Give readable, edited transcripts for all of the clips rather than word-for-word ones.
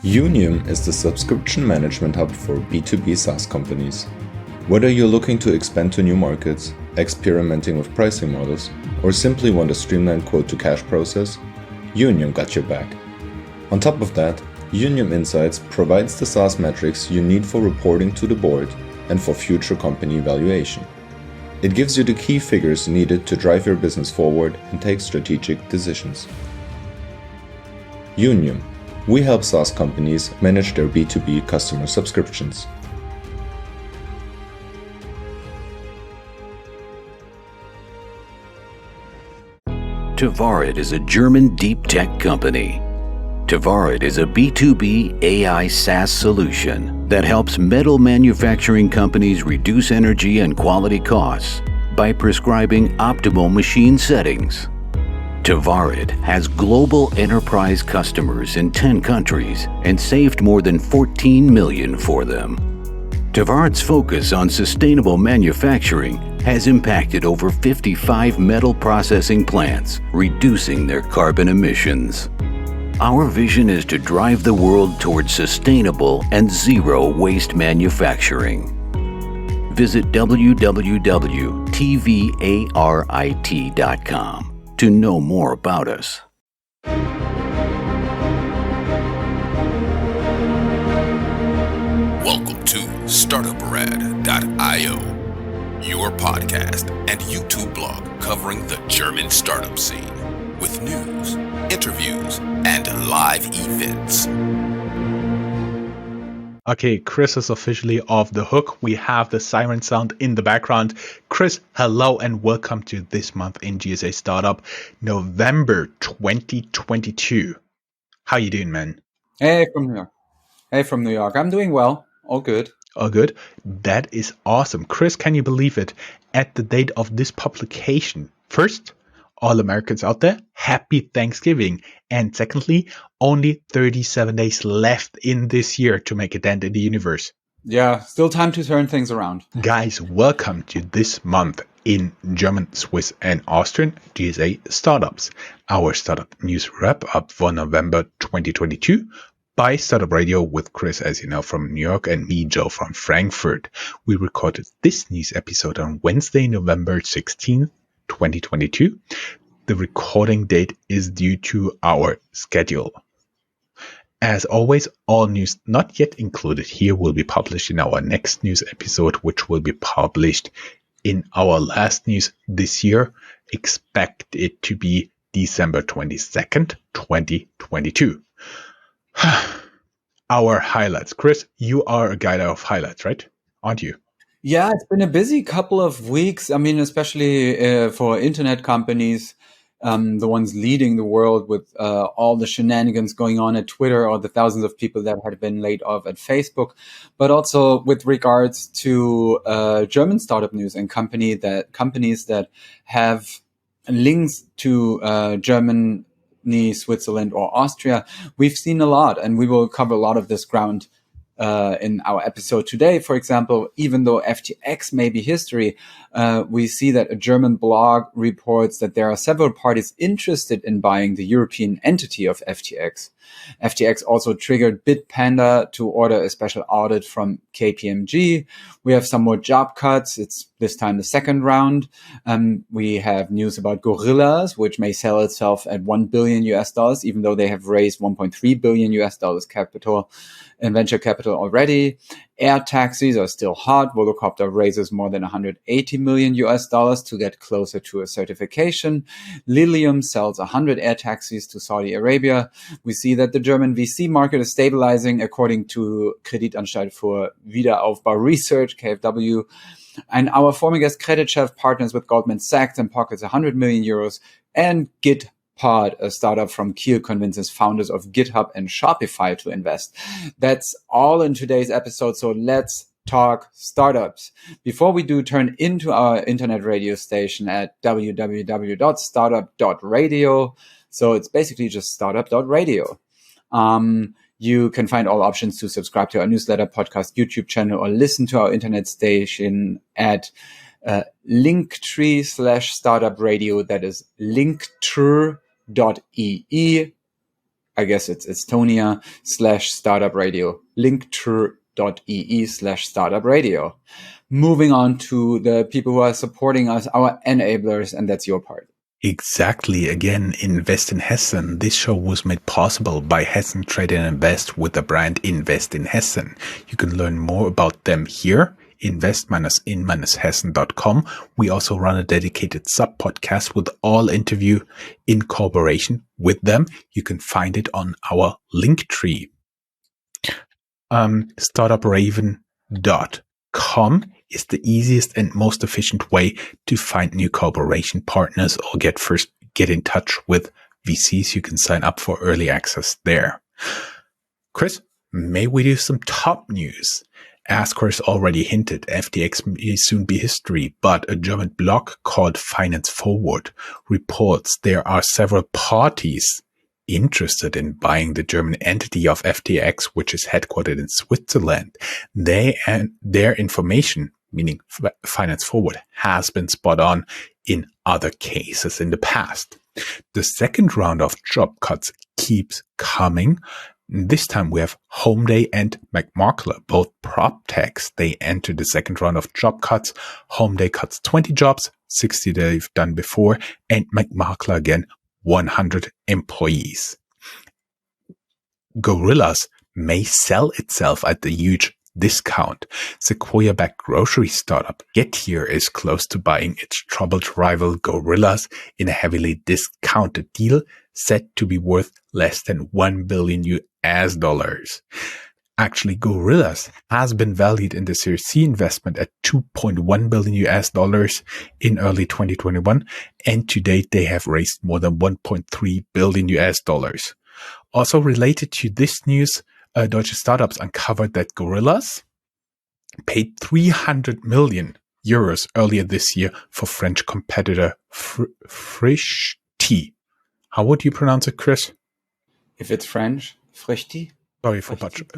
Unium is the subscription management hub for B2B SaaS companies. Whether you're looking to expand to new markets, experimenting with pricing models, or simply want a streamlined quote-to-cash process, Unium got your back. On top of that, Unium Insights provides the SaaS metrics you need for reporting to the board and for future company evaluation. It gives you the key figures needed to drive your business forward and take strategic decisions. Unium. We help SaaS companies manage their B2B customer subscriptions. Tavarit is a German deep tech company. Tavarit is a B2B AI SaaS solution that helps metal manufacturing companies reduce energy and quality costs by prescribing optimal machine settings. Tavarit has global enterprise customers in 10 countries and saved more than 14 million for them. Tavarit's focus on sustainable manufacturing has impacted over 55 metal processing plants, reducing their carbon emissions. Our vision is to drive the world towards sustainable and zero waste manufacturing. Visit www.tvarit.com to know more about us. Welcome to Startuprad.io, your podcast and YouTube blog covering the German startup scene with news, interviews, and live events. Okay, Chris is officially off the hook. We have the siren sound in the background. Chris, hello and welcome to this month in GSA Startup, November 2022. How you doing, man? Hey from New York. I'm doing well. All good. All good. That is awesome. Chris, can you believe it? At the date of this publication, first, all Americans out there, happy Thanksgiving. And secondly, only 37 days left in this year to make a dent in the universe. Yeah, still time to turn things around. Guys, welcome to this month in German, Swiss, and Austrian GSA Startups, our startup news wrap-up for November 2022 by Startup Radio with Chris, as you know, from New York, and me, Joe, from Frankfurt. We recorded this news episode on Wednesday, November 16th, 2022. The recording date is due to our schedule. As always, all news not yet included here will be published in our next news episode, which will be published in our last news this year. Expect it to be December 22nd, 2022. Our highlights. Chris, you are a guy of highlights, right? Aren't you? Yeah, it's been a busy couple of weeks. I mean, especially for internet companies, the ones leading the world with all the shenanigans going on at Twitter, or the thousands of people that had been laid off at Facebook, but also with regards to German startup news and companies that have links to Germany, Switzerland, or Austria. We've seen a lot, and we will cover a lot of this ground in our episode today. For example, even though FTX may be history, we see that a German blog reports that there are several parties interested in buying the European entity of FTX. FTX also triggered Bitpanda to order a special audit from KPMG. We have some more job cuts. It's this time the second round. We have news about Gorillas, which may sell itself at $1 billion US, even though they have raised $1.3 billion US capital and venture capital already. Air taxis are still hot. Volocopter raises more than $180 million US to get closer to a certification. Lilium sells 100 air taxis to Saudi Arabia. We see that the German VC market is stabilizing, according to Kreditanstalt für Wiederaufbau Research, KfW. And our former guest Credit Chef partners with Goldman Sachs and pockets 100 million euros. And Gitpod, a startup from Kiel, convinces founders of GitHub and Shopify to invest. That's all in today's episode. So let's talk startups. Before we do, turn into our internet radio station at www.startup.radio. So it's basically just startup.radio. You can find all options to subscribe to our newsletter, podcast, YouTube channel, or listen to our internet station at Linktree/Startup Radio. That is linktree.ee I guess it's Estonia/Startup Radio, linktree.ee/Startup Radio. Moving on to the people who are supporting us, our enablers, and that's your part. Exactly. Again, Invest in Hessen. This show was made possible by Hessen Trade and Invest with the brand Invest in Hessen. You can learn more about them here, invest-in-hessen.com. We also run a dedicated sub-podcast with all interview in cooperation with them. You can find it on our link tree. Startupraven.com is the easiest and most efficient way to find new cooperation partners or get in touch with VCs. You can sign up for early access there. Chris, may we do some top news? As Chris already hinted, FTX may soon be history, but a German blog called Finance Forward reports there are several parties interested in buying the German entity of FTX, which is headquartered in Switzerland. Their information, meaning Finance Forward, has been spot on in other cases in the past. The second round of job cuts keeps coming. This time we have Homeday and McMakler, both prop techs. They entered the second round of job cuts. Homeday cuts 20 jobs, 60 they've done before, and McMakler again 100 employees. Gorillas may sell itself at a huge discount. Sequoia-backed grocery startup Getir is close to buying its troubled rival Gorillas in a heavily discounted deal set to be worth less than $1 billion. Actually, Gorillas has been valued in the Series C investment at $2.1 billion in early 2021, and to date they have raised more than $1.3 billion. Also related to this news, Deutsche Startups uncovered that Gorillas paid 300 million euros earlier this year for French competitor Frisch Tea. How would you pronounce it, Chris? If it's French, Frisch Tea.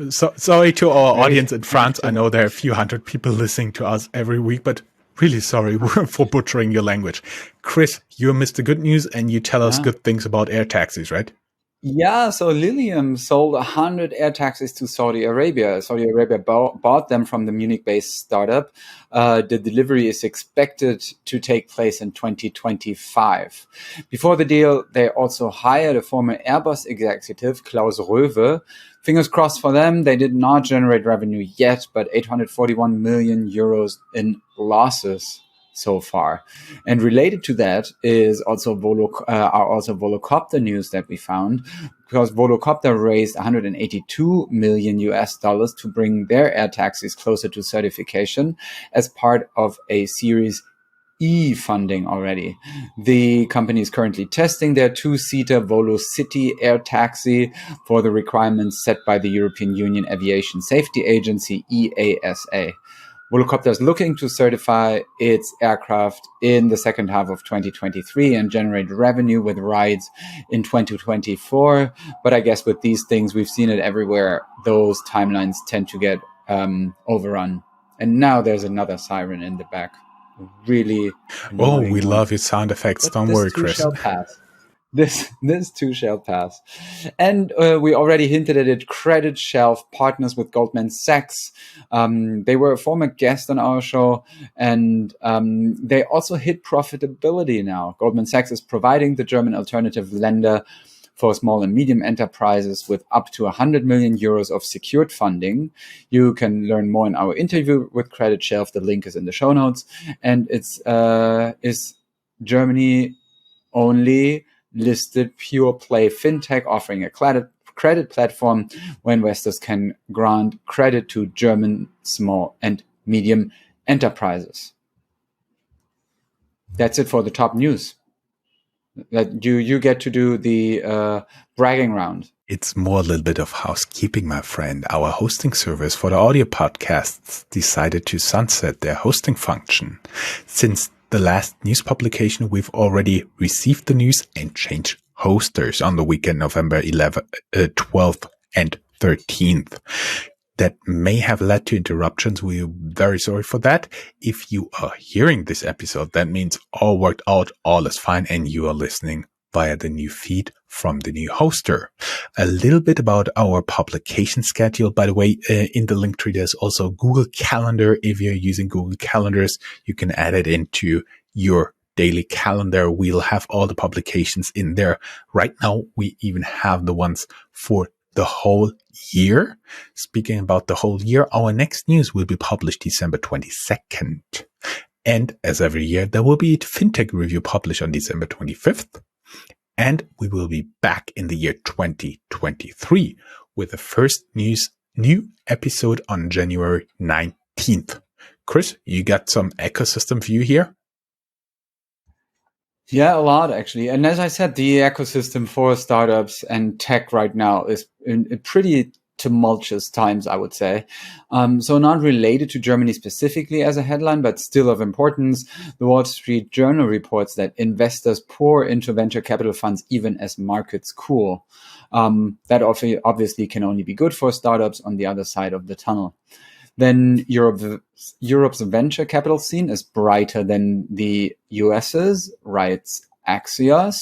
Sorry to our audience in France. I know there are a few hundred people listening to us every week, but really sorry for butchering your language. Chris, you're Mr. Good News and you tell us good things about air taxis, right? Yeah, so Lilium sold 100 air taxis to Saudi Arabia. Saudi Arabia bought them from the Munich-based startup. The delivery is expected to take place in 2025. Before the deal, they also hired a former Airbus executive, Klaus Röwe. Fingers crossed for them. They did not generate revenue yet, but 841 million euros in losses so far. And related to that is also Volocopter news that we found, because Volocopter raised 182 million US dollars to bring their air taxis closer to certification as part of a Series E funding already. The company is currently testing their two-seater Volocity air taxi for the requirements set by the European Union Aviation Safety Agency, EASA. Volocopter is looking to certify its aircraft in the second half of 2023 and generate revenue with rides in 2024. But I guess with these things, we've seen it everywhere. Those timelines tend to get overrun. And now there's another siren in the back. Really annoying we one. love your sound effects. But Don't worry, Chris. Shall pass. This too shall pass. And we already hinted at it. Credit Shelf partners with Goldman Sachs. They were a former guest on our show, and they also hit profitability now. Goldman Sachs is providing the German alternative lender for small and medium enterprises with up to 100 million euros of secured funding. You can learn more in our interview with Credit Shelf. The link is in the show notes. And it's is Germany only listed pure play fintech offering a credit platform where investors can grant credit to German small and medium enterprises. That's it for the top news. That you get to do the bragging round. It's more a little bit of housekeeping, my friend. Our hosting service for the audio podcasts decided to sunset their hosting function. Since the last news publication, we've already received the news and changed hosters on the weekend, November 12th and 13th. That may have led to interruptions. We're very sorry for that. If you are hearing this episode, that means all worked out, all is fine, and you are listening via the new feed from the new hoster. A little bit about our publication schedule. By the way, in the link tree, there's also Google Calendar. If you're using Google Calendars, you can add it into your daily calendar. We'll have all the publications in there. Right now, we even have the ones for the whole year. Speaking about the whole year, our next news will be published December 22nd. And as every year, there will be a FinTech review published on December 25th. And we will be back in the year 2023 with the first new episode on January 19th. Chris, you got some ecosystem view here? Yeah, a lot actually. And as I said, the ecosystem for startups and tech right now is in pretty tumultuous times, I would say. So not related to Germany specifically as a headline, but still of importance. The Wall Street Journal reports that investors pour into venture capital funds even as markets cool. That obviously can only be good for startups on the other side of the tunnel. Then Europe's venture capital scene is brighter than the US's, writes Axios.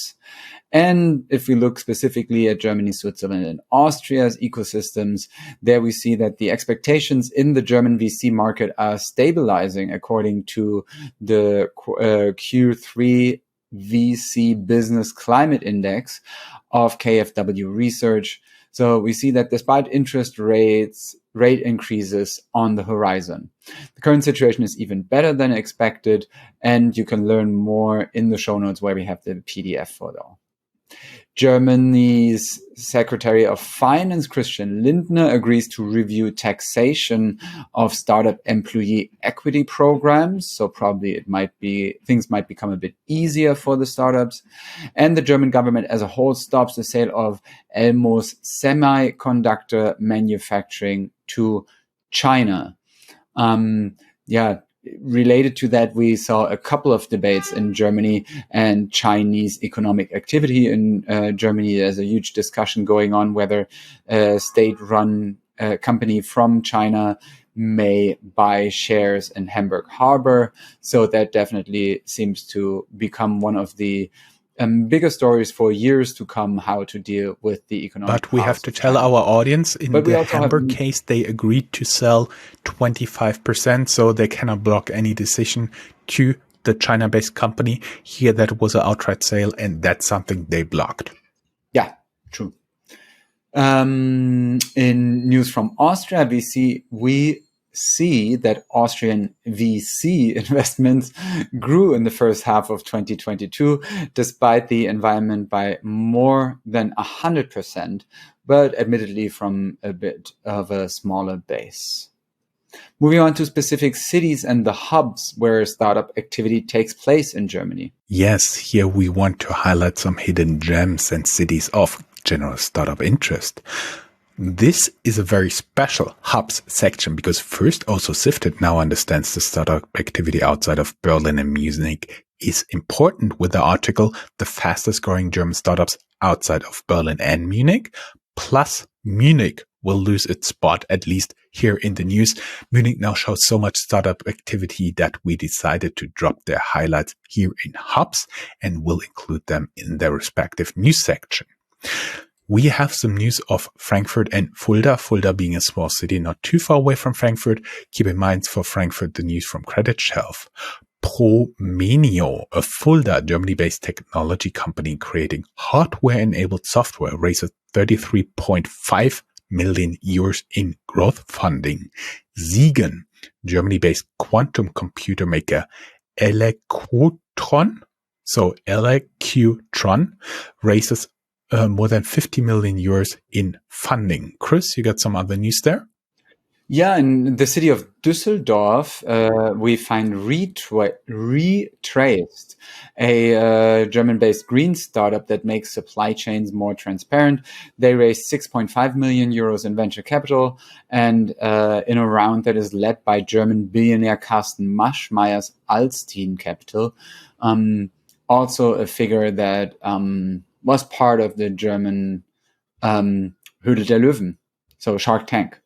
And if we look specifically at Germany, Switzerland, and Austria's ecosystems, there we see that the expectations in the German VC market are stabilizing according to the Q3 VC Business Climate Index of KfW Research. So we see that despite interest rate increases on the horizon, the current situation is even better than expected, and you can learn more in the show notes where we have the PDF for that. Germany's Secretary of Finance, Christian Lindner, agrees to review taxation of startup employee equity programs. So probably things might become a bit easier for the startups. And the German government as a whole stops the sale of Elmo's semiconductor manufacturing to China. Related to that, we saw a couple of debates in Germany and Chinese economic activity in Germany. There's a huge discussion going on whether a state-run company from China may buy shares in Hamburg Harbor. So that definitely seems to become one of the bigger stories for years to come, how to deal with the economic. But we have to tell our audience in the Hamburg case, they agreed to sell 25%, so they cannot block any decision to the China-based company. Here, that was an outright sale, and that's something they blocked. Yeah, true. In news from Austria, we see that Austrian VC investments grew in the first half of 2022, despite the environment by more than 100%, but admittedly from a bit of a smaller base. Moving on to specific cities and the hubs where startup activity takes place in Germany. Yes, here we want to highlight some hidden gems and cities of general startup interest. This is a very special hubs section because first also Sifted now understands the startup activity outside of Berlin and Munich is important with the article, the fastest growing German startups outside of Berlin and Munich, plus Munich will lose its spot, at least here in the news. Munich now shows so much startup activity that we decided to drop their highlights here in hubs and will include them in their respective news section. We have some news of Frankfurt and Fulda. Fulda being a small city not too far away from Frankfurt. Keep in mind for Frankfurt, the news from Credit Shelf. Promenio, a Fulda Germany-based technology company creating hardware-enabled software, raises 33.5 million euros in growth funding. Siegen, Germany-based quantum computer maker Elektron, raises more than 50 million euros in funding. Chris, you got some other news there? Yeah, in the city of Düsseldorf, we find Retraced, a German-based green startup that makes supply chains more transparent. They raised 6.5 million euros in venture capital, and in a round that is led by German billionaire Carsten Maschmeyer's Alstein Capital, also a figure that was part of the German Höhle der Löwen, so Shark Tank.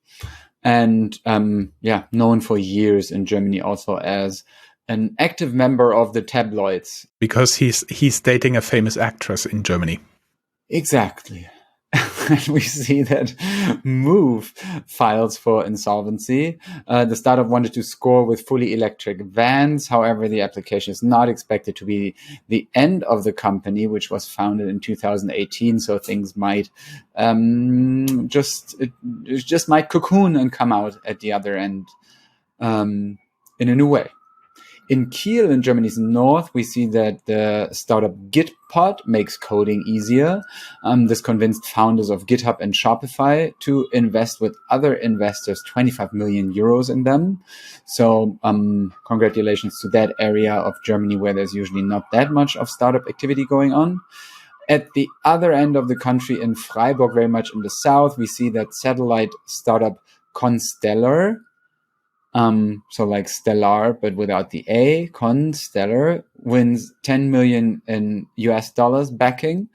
And known for years in Germany also as an active member of the tabloids. Because he's dating a famous actress in Germany. Exactly. And we see that Move files for insolvency. The startup wanted to score with fully electric vans. However, the application is not expected to be the end of the company, which was founded in 2018. So things might just might cocoon and come out at the other end in a new way. In Kiel, in Germany's north, we see that the startup Gitpod makes coding easier. This convinced founders of GitHub and Shopify to invest with other investors 25 million euros in them. So congratulations to that area of Germany where there's usually not that much of startup activity going on. At the other end of the country, in Freiburg, very much in the south, we see that satellite startup Constellar, so like Stellar, but without the A, Constellar, wins 10 million in US dollars backing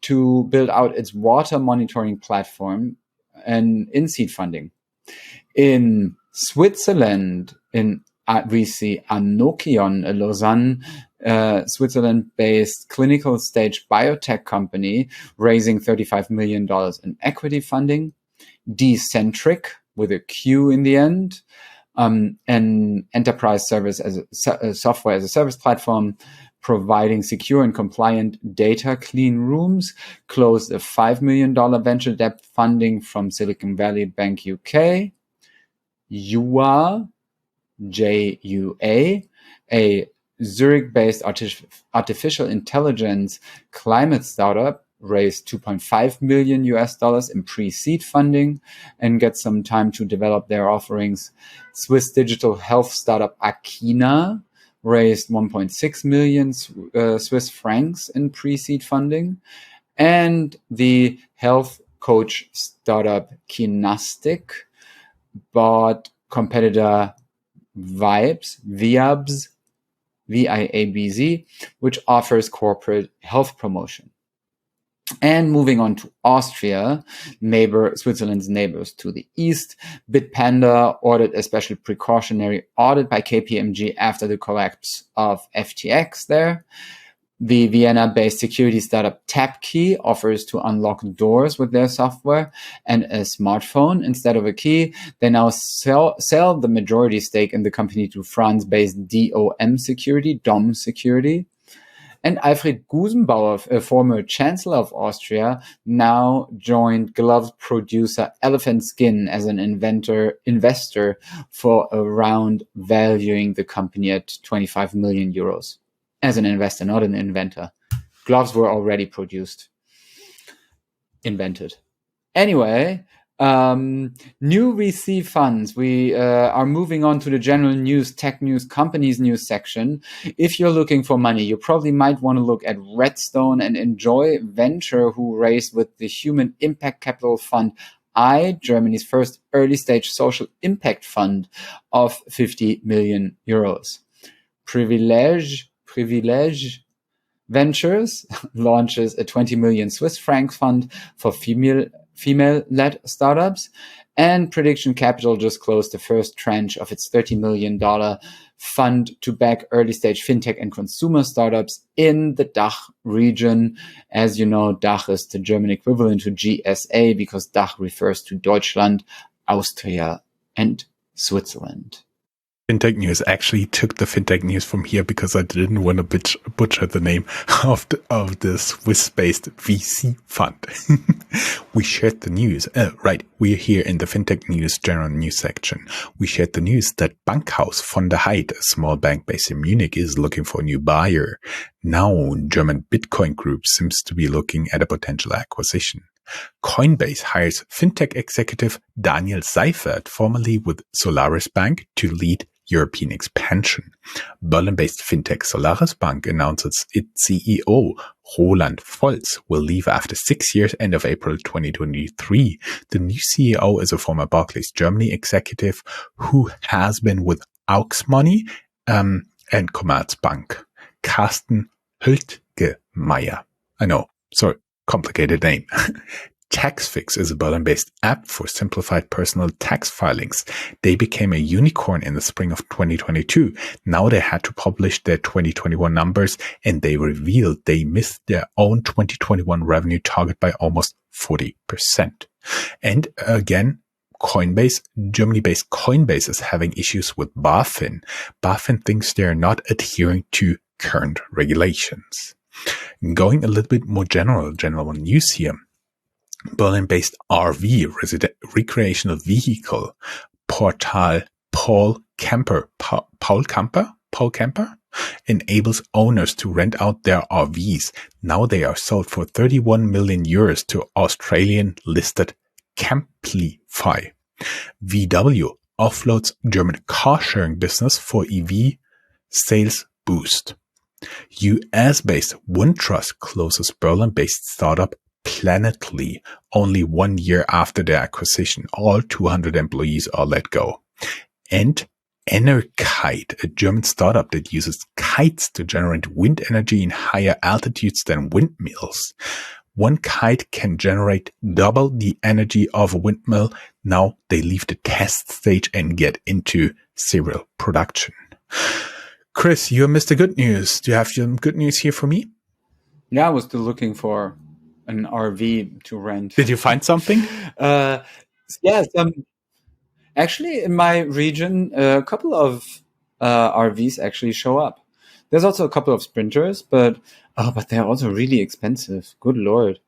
to build out its water monitoring platform and in seed funding. In Switzerland, we see Anokion, a Lausanne, Switzerland-based clinical stage biotech company, raising $35 million in equity funding. Decentric, with a Q in the end, an enterprise service as a software as a service platform providing secure and compliant data clean rooms, closed a $5 million venture debt funding from Silicon Valley Bank UK. JUA, J-U-A, a Zurich-based artificial intelligence climate startup, raised 2.5 million US dollars in pre-seed funding and get some time to develop their offerings. Swiss digital health startup Akina raised 1.6 million Swiss francs in pre-seed funding. And the health coach startup Kinastic bought competitor Viabz, V-I-A-B-Z, which offers corporate health promotion. And moving on to Austria, Switzerland's neighbors to the east, Bitpanda ordered a special precautionary audit by KPMG after the collapse of FTX there. The Vienna-based security startup TapKey offers to unlock doors with their software and a smartphone instead of a key. They now sell the majority stake in the company to France-based DOM Security. And Alfred Gusenbauer, a former chancellor of Austria, now joined glove producer Elephant Skin as an investor for a round valuing the company at 25 million euros. As an investor, not an inventor. Gloves were already invented. Anyway, new VC funds. We are moving on to the general news, tech news, companies news section. If you're looking for money, you probably might want to look at Redstone and Enjoy Venture, who raised with the Human Impact Capital Fund Germany's first early stage social impact fund of 50 million euros. Privilege Ventures launches a 20 million Swiss franc fund for female-led startups, and Prediction Capital just closed the first tranche of its $30 million fund to back early-stage fintech and consumer startups in the DACH region. As you know, DACH is the German equivalent to GSA because DACH refers to Deutschland, Austria, and Switzerland. Fintech News actually took the Fintech News from here because I didn't want to butcher the name of the Swiss-based VC fund. We shared the news. Right, we're here in the Fintech News general news section. We shared the news that Bankhaus von der Heid, a small bank based in Munich, is looking for a new buyer. Now, German Bitcoin Group seems to be looking at a potential acquisition. Coinbase hires fintech executive Daniel Seifert, formerly with Solaris Bank, to lead European expansion. Berlin-based fintech Solaris Bank announces its CEO, Roland Volz, will leave after 6 years, end of April 2023. The new CEO is a former Barclays Germany executive who has been with Aux Money and Commerzbank. Carsten Hültgemeier. I know, sorry, complicated name. TaxFix is a Berlin-based app for simplified personal tax filings. They became a unicorn in the spring of 2022. Now they had to publish their 2021 numbers, and they revealed they missed their own 2021 revenue target by almost 40%. And again, Coinbase, Germany-based Coinbase, is having issues with BaFin. BaFin thinks they're not adhering to current regulations. Going a little bit more general news here. Berlin-based RV, recreational vehicle portal Paul Camper enables owners to rent out their RVs. Now they are sold for 31 million euros to Australian listed Camplify. VW offloads German car sharing business for EV sales boost. US-based Wintrust closes Berlin-based startup Planetly only 1 year after their acquisition. All 200 employees are let go. And Enerkite, a German startup that uses kites to generate wind energy in higher altitudes than windmills. One kite can generate double the energy of a windmill. Now they leave the test stage and get into serial production. Chris, you're Mr. Good News. Do you have some good news here for me? Yeah, I was still looking for an RV to rent. Did you find something? Yes. Actually, in my region, a couple of RVs actually show up. There's also a couple of Sprinters, but they're also really expensive. Good Lord.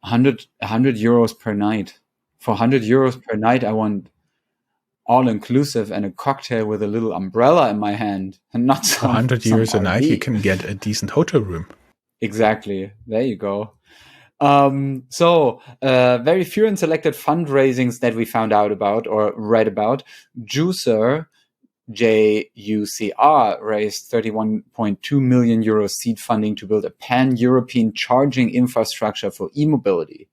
100 euros per night. For 100 euros per night, I want all-inclusive and a cocktail with a little umbrella in my hand. And not some 100 euros a RV. night, you can get a decent hotel room. Exactly. There you go. Very few and selected fundraisings that we found out about or read about. Juicer, JUCR, raised 31.2 million euros seed funding to build a pan-European charging infrastructure for e-mobility.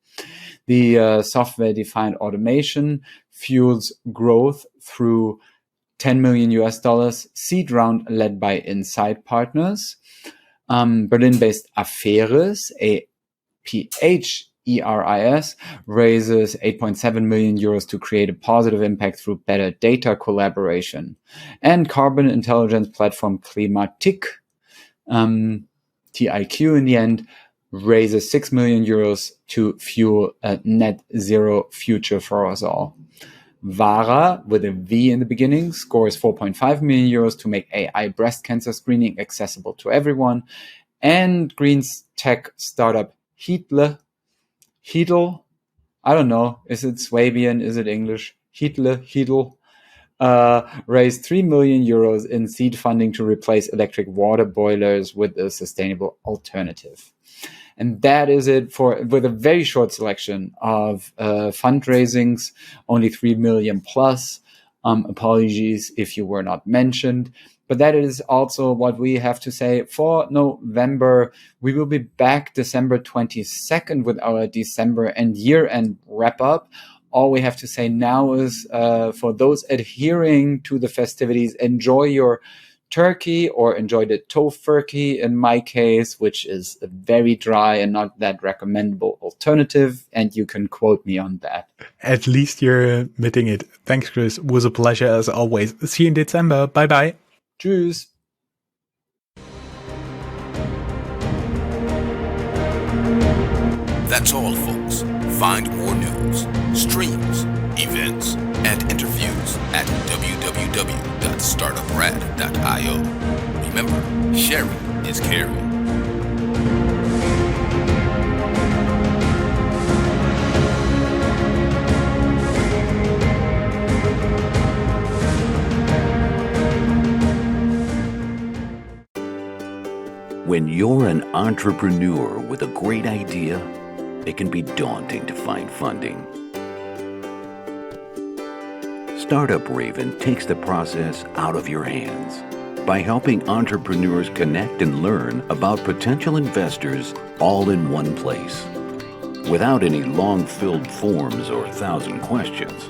The software-defined automation fuels growth through $10 million seed round led by Insight Partners. Berlin-based Affairs, PHERIS, raises 8.7 million euros to create a positive impact through better data collaboration. And carbon intelligence platform Klimatik, TIQ in the end, raises 6 million euros to fuel a net zero future for us all. Vara, with a V in the beginning, scores 4.5 million euros to make AI breast cancer screening accessible to everyone. And Green's tech startup Heatle, I don't know, is it Swabian, is it English? Heatle, raised 3 million euros in seed funding to replace electric water boilers with a sustainable alternative. And that is it with a very short selection of fundraisings, only 3 million plus. Apologies if you were not mentioned. But that is also what we have to say for November. We will be back December 22nd with our December and year-end wrap-up. All we have to say now is for those adhering to the festivities, enjoy your turkey or enjoy the tofurkey in my case, which is a very dry and not that recommendable alternative. And you can quote me on that. At least you're admitting it. Thanks, Chris. It was a pleasure as always. See you in December. Bye-bye. Tschüss. That's all, folks. Find more news, streams, events, and interviews at www.startuprad.io. Remember, sharing is caring. When you're an entrepreneur with a great idea, it can be daunting to find funding. Startup Raven takes the process out of your hands by helping entrepreneurs connect and learn about potential investors all in one place, without any long-filled forms or 1,000 questions.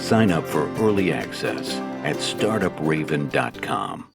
Sign up for early access at startupraven.com.